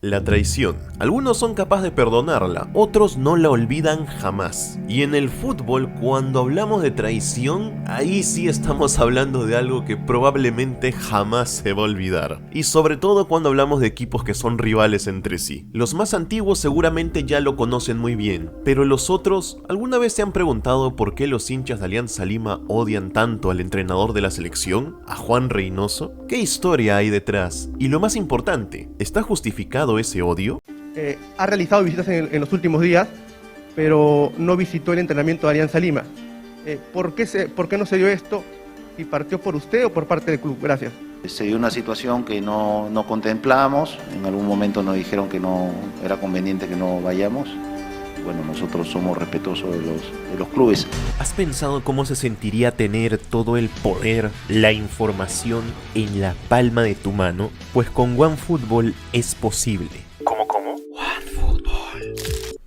La traición. Algunos son capaces de perdonarla, otros no la olvidan jamás. Y en el fútbol, cuando hablamos de traición, ahí sí estamos hablando de algo que probablemente jamás se va a olvidar. Y sobre todo cuando hablamos de equipos que son rivales entre sí. Los más antiguos seguramente ya lo conocen muy bien, pero los otros, ¿alguna vez se han preguntado por qué los hinchas de Alianza Lima odian tanto al entrenador de la selección, a Juan Reynoso? ¿Qué historia hay detrás? Y lo más importante, ¿está justificado ese odio? Ha realizado visitas en los últimos días, pero no visitó el entrenamiento de Alianza Lima. ¿Por qué no se dio esto? ¿Si partió por usted o por parte del club? Gracias. Se dio una situación que no contemplamos, en algún momento nos dijeron que no era conveniente que no vayamos. Bueno, nosotros somos respetuosos de los clubes. ¿Has pensado cómo se sentiría tener todo el poder, la información en la palma de tu mano? Pues con OneFootball es posible. ¿Cómo? OneFootball.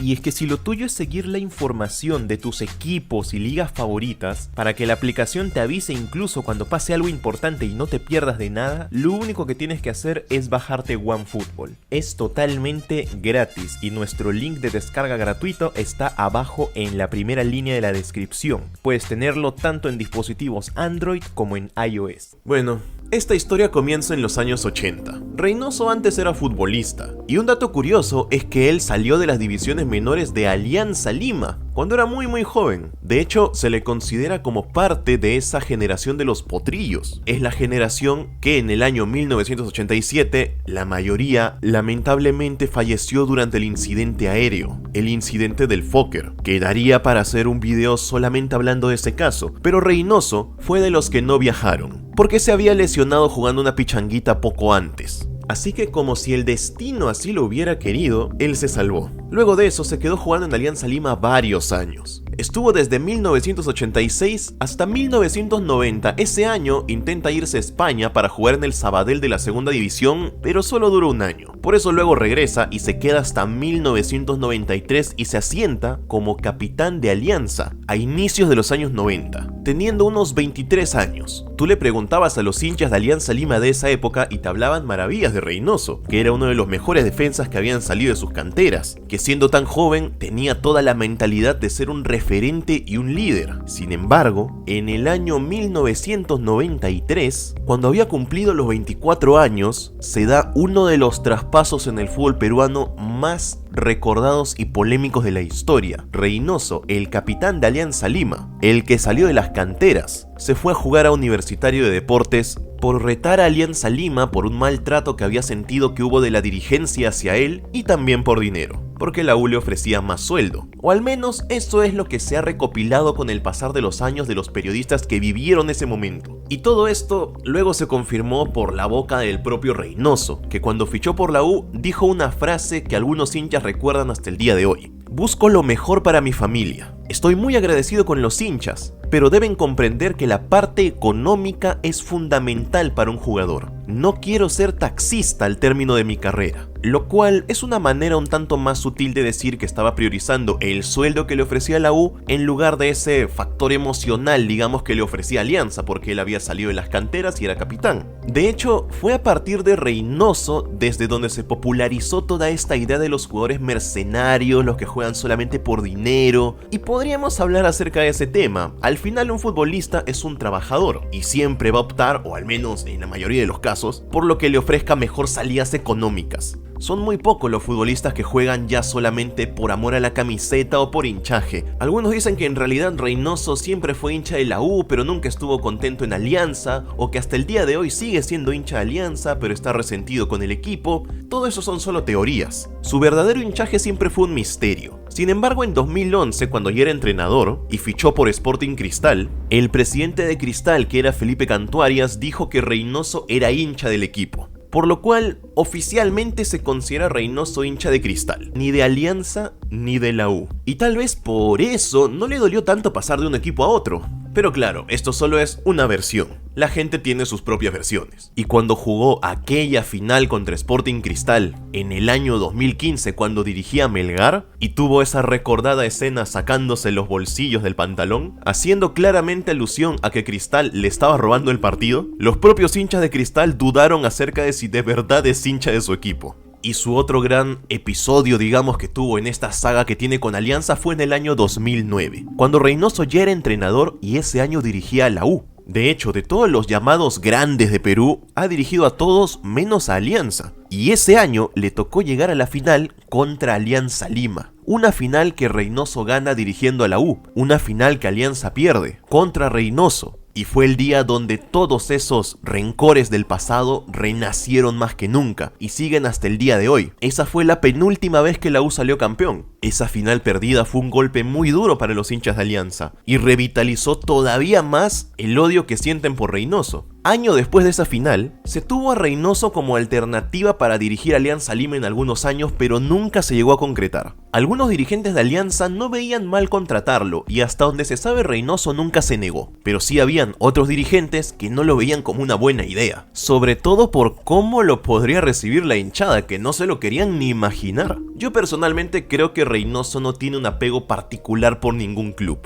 Y es que si lo tuyo es seguir la información de tus equipos y ligas favoritas, para que la aplicación te avise incluso cuando pase algo importante y no te pierdas de nada, lo único que tienes que hacer es bajarte OneFootball. Es totalmente gratis y nuestro link de descarga gratuito está abajo en la primera línea de la descripción. Puedes tenerlo tanto en dispositivos Android como en iOS. Bueno, esta historia comienza en los años 80. Reynoso antes era futbolista, y un dato curioso es que él salió de las divisiones menores de Alianza Lima cuando era muy joven. De hecho, se le considera como parte de esa generación de los potrillos. Es la generación que en el año 1987, la mayoría lamentablemente falleció durante el incidente aéreo, el incidente del Fokker, que daría para hacer un video solamente hablando de ese caso, pero Reynoso fue de los que no viajaron, porque se había lesionado jugando una pichanguita poco antes. Así que como si el destino así lo hubiera querido, él se salvó. Luego de eso se quedó jugando en Alianza Lima varios años. Estuvo desde 1986 hasta 1990. Ese año intenta irse a España para jugar en el Sabadell de la segunda división, pero solo duró un año. Por eso luego regresa y se queda hasta 1993 y se asienta como capitán de Alianza a inicios de los años 90, teniendo unos 23 años. Tú le preguntabas a los hinchas de Alianza Lima de esa época y te hablaban maravillas de Reynoso, que era uno de los mejores defensas que habían salido de sus canteras, que siendo tan joven tenía toda la mentalidad de ser un referente y un líder. Sin embargo, en el año 1993, cuando había cumplido los 24 años, se da uno de los traspasos en el fútbol peruano más recordados y polémicos de la historia. Reynoso, el capitán de Alianza Lima, el que salió de las canteras, se fue a jugar a Universitario de Deportes por retar a Alianza Lima por un maltrato que había sentido que hubo de la dirigencia hacia él, y también por dinero, porque la U le ofrecía más sueldo. O al menos eso es lo que se ha recopilado con el pasar de los años de los periodistas que vivieron ese momento. Y todo esto luego se confirmó por la boca del propio Reynoso, que cuando fichó por la U dijo una frase que algunos hinchas recuerdan hasta el día de hoy: busco lo mejor para mi familia. Estoy muy agradecido con los hinchas, pero deben comprender que la parte económica es fundamental para un jugador. No quiero ser taxista al término de mi carrera. Lo cual es una manera un tanto más sutil de decir que estaba priorizando el sueldo que le ofrecía la U en lugar de ese factor emocional, digamos, que le ofrecía Alianza, porque él había salido de las canteras y era capitán. De hecho, fue a partir de Reynoso desde donde se popularizó toda esta idea de los jugadores mercenarios, los que juegan solamente por dinero, y podríamos hablar acerca de ese tema. Al final, un futbolista es un trabajador y siempre va a optar, o al menos en la mayoría de los casos, por lo que le ofrezca mejor salidas económicas. Son muy pocos los futbolistas que juegan ya solamente por amor a la camiseta o por hinchaje. Algunos dicen que en realidad Reynoso siempre fue hincha de la U, pero nunca estuvo contento en Alianza, o que hasta el día de hoy sigue siendo hincha de Alianza, pero está resentido con el equipo. Todo eso son solo teorías. Su verdadero hinchaje siempre fue un misterio. Sin embargo, en 2011, cuando ya era entrenador y fichó por Sporting Cristal, el presidente de Cristal, que era Felipe Cantuarias, dijo que Reynoso era hincha del equipo. Por lo cual, oficialmente se considera Reynoso hincha de Cristal, ni de Alianza ni de la U. Y tal vez por eso no le dolió tanto pasar de un equipo a otro. Pero claro, esto solo es una versión. La gente tiene sus propias versiones. Y cuando jugó aquella final contra Sporting Cristal en el año 2015, cuando dirigía a Melgar, y tuvo esa recordada escena sacándose los bolsillos del pantalón, haciendo claramente alusión a que Cristal le estaba robando el partido, los propios hinchas de Cristal dudaron acerca de si de verdad es hincha de su equipo. Y su otro gran episodio, digamos, que tuvo en esta saga que tiene con Alianza fue en el año 2009, cuando Reynoso ya era entrenador y ese año dirigía a la U. De hecho, de todos los llamados grandes de Perú, ha dirigido a todos menos a Alianza. Y ese año le tocó llegar a la final contra Alianza Lima. Una final que Reynoso gana dirigiendo a la U. Una final que Alianza pierde contra Reynoso. Y fue el día donde todos esos rencores del pasado renacieron más que nunca y siguen hasta el día de hoy. Esa fue la penúltima vez que la U salió campeón. Esa final perdida fue un golpe muy duro para los hinchas de Alianza y revitalizó todavía más el odio que sienten por Reynoso. Año después de esa final, se tuvo a Reynoso como alternativa para dirigir Alianza Lima en algunos años, pero nunca se llegó a concretar. Algunos dirigentes de Alianza no veían mal contratarlo y hasta donde se sabe Reynoso nunca se negó, pero sí habían otros dirigentes que no lo veían como una buena idea, sobre todo por cómo lo podría recibir la hinchada, que no se lo querían ni imaginar. Yo personalmente creo que Reynoso no tiene un apego particular por ningún club.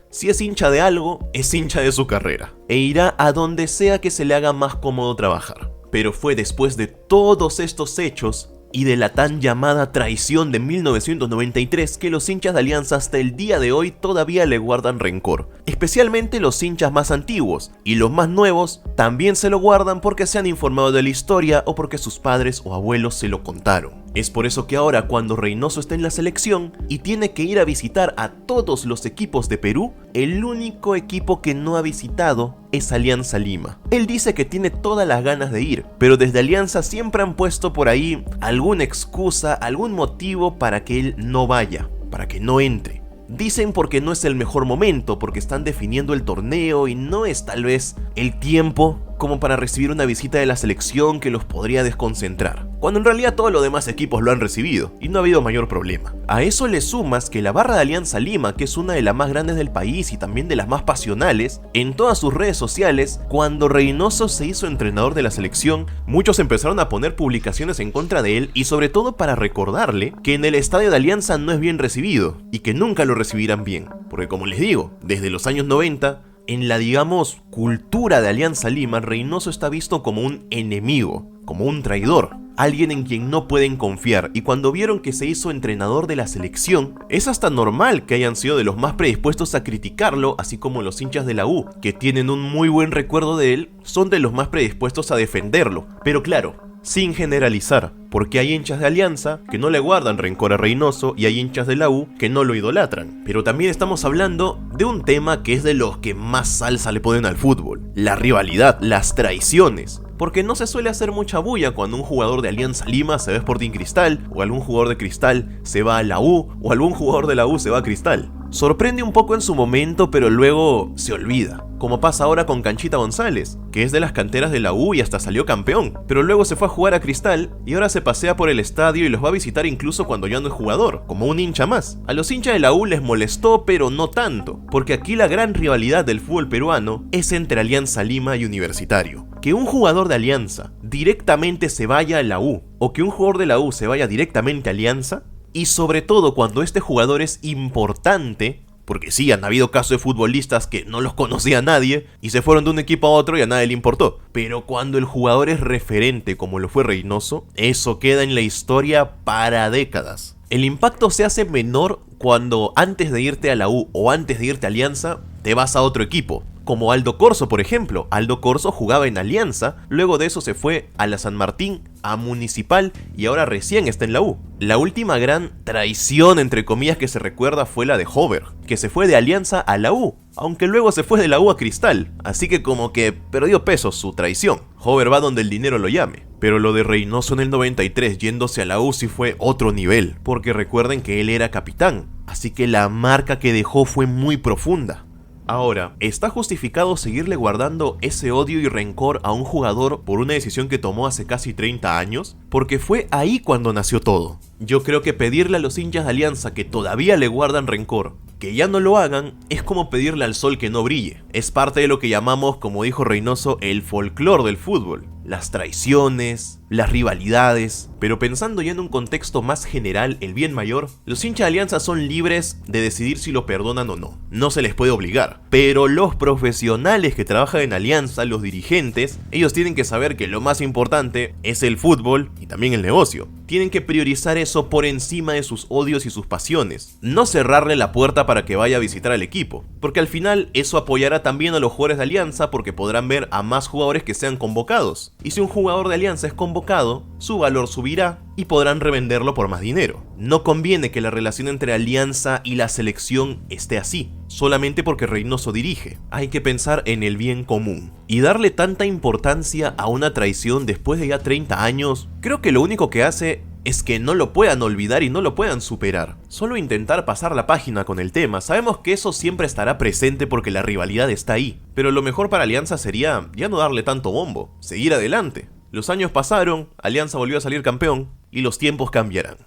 Si es hincha de algo, es hincha de su carrera, e irá a donde sea que se le haga más cómodo trabajar. Pero fue después de todos estos hechos y de la tan llamada traición de 1993 que los hinchas de Alianza hasta el día de hoy todavía le guardan rencor. Especialmente los hinchas más antiguos, y los más nuevos también se lo guardan porque se han informado de la historia o porque sus padres o abuelos se lo contaron. Es por eso que ahora, cuando Reynoso está en la selección y tiene que ir a visitar a todos los equipos de Perú, el único equipo que no ha visitado es Alianza Lima. Él dice que tiene todas las ganas de ir, pero desde Alianza siempre han puesto por ahí alguna excusa, algún motivo para que él no vaya, para que no entre. Dicen porque no es el mejor momento, porque están definiendo el torneo y no es tal vez el tiempo como para recibir una visita de la selección que los podría desconcentrar, cuando en realidad todos los demás equipos lo han recibido y no ha habido mayor problema. A eso le sumas que la barra de Alianza Lima, que es una de las más grandes del país y también de las más pasionales, en todas sus redes sociales, cuando Reynoso se hizo entrenador de la selección, muchos empezaron a poner publicaciones en contra de él y sobre todo para recordarle que en el estadio de Alianza no es bien recibido y que nunca lo recibirán bien, porque como les digo, desde los años 90, en la, digamos, cultura de Alianza Lima, Reynoso está visto como un enemigo, como un traidor, alguien en quien no pueden confiar, y cuando vieron que se hizo entrenador de la selección, es hasta normal que hayan sido de los más predispuestos a criticarlo, así como los hinchas de la U, que tienen un muy buen recuerdo de él, son de los más predispuestos a defenderlo. Pero claro, sin generalizar, porque hay hinchas de Alianza que no le guardan rencor a Reynoso y hay hinchas de la U que no lo idolatran. Pero también estamos hablando de un tema que es de los que más salsa le ponen al fútbol: la rivalidad, las traiciones. Porque no se suele hacer mucha bulla cuando un jugador de Alianza Lima se va a Sporting Cristal, o algún jugador de Cristal se va a la U, o algún jugador de la U se va a Cristal. Sorprende un poco en su momento, pero luego se olvida, como pasa ahora con Canchita González, que es de las canteras de la U y hasta salió campeón, pero luego se fue a jugar a Cristal y ahora se pasea por el estadio y los va a visitar incluso cuando ya no es jugador, como un hincha más. A los hinchas de la U les molestó, pero no tanto, porque aquí la gran rivalidad del fútbol peruano es entre Alianza Lima y Universitario. Que un jugador de Alianza directamente se vaya a la U, o que un jugador de la U se vaya directamente a Alianza, y sobre todo cuando este jugador es importante, porque sí, han habido casos de futbolistas que no los conocía nadie y se fueron de un equipo a otro y a nadie le importó. Pero cuando el jugador es referente, como lo fue Reynoso, eso queda en la historia para décadas. El impacto se hace menor cuando antes de irte a la U o antes de irte a Alianza, te vas a otro equipo. Como Aldo Corso, por ejemplo. Aldo Corso jugaba en Alianza, luego de eso se fue a la San Martín, a Municipal y ahora recién está en la U. La última gran traición, entre comillas, que se recuerda fue la de Hover, que se fue de Alianza a la U, aunque luego se fue de la U a Cristal, así que como que perdió peso su traición. Hover va donde el dinero lo llame. Pero lo de Reynoso en el 93 yéndose a la U sí fue otro nivel, porque recuerden que él era capitán, así que la marca que dejó fue muy profunda. Ahora, ¿está justificado seguirle guardando ese odio y rencor a un jugador por una decisión que tomó hace casi 30 años? Porque fue ahí cuando nació todo. Yo creo que pedirle a los hinchas de Alianza que todavía le guardan rencor, que ya no lo hagan, es como pedirle al sol que no brille. Es parte de lo que llamamos, como dijo Reynoso, el folclore del fútbol. Las traiciones, las rivalidades, pero pensando ya en un contexto más general, el bien mayor, los hinchas de Alianza son libres de decidir si lo perdonan o no. No se les puede obligar, pero los profesionales que trabajan en Alianza, los dirigentes, ellos tienen que saber que lo más importante es el fútbol y también el negocio. tienen que priorizar eso por encima de sus odios y sus pasiones. No cerrarle la puerta para que vaya a visitar al equipo, porque al final eso apoyará también a los jugadores de Alianza porque podrán ver a más jugadores que sean convocados. Y si un jugador de Alianza es convocado, su valor subirá y podrán revenderlo por más dinero. No conviene que la relación entre Alianza y la selección esté así, solamente porque Reynoso dirige. Hay que pensar en el bien común. Y darle tanta importancia a una traición después de ya 30 años, creo que lo único que hace es que no lo puedan olvidar y no lo puedan superar. Solo intentar pasar la página con el tema. Sabemos que eso siempre estará presente porque la rivalidad está ahí. Pero lo mejor para Alianza sería ya no darle tanto bombo, seguir adelante. Los años pasaron, Alianza volvió a salir campeón y los tiempos cambiarán.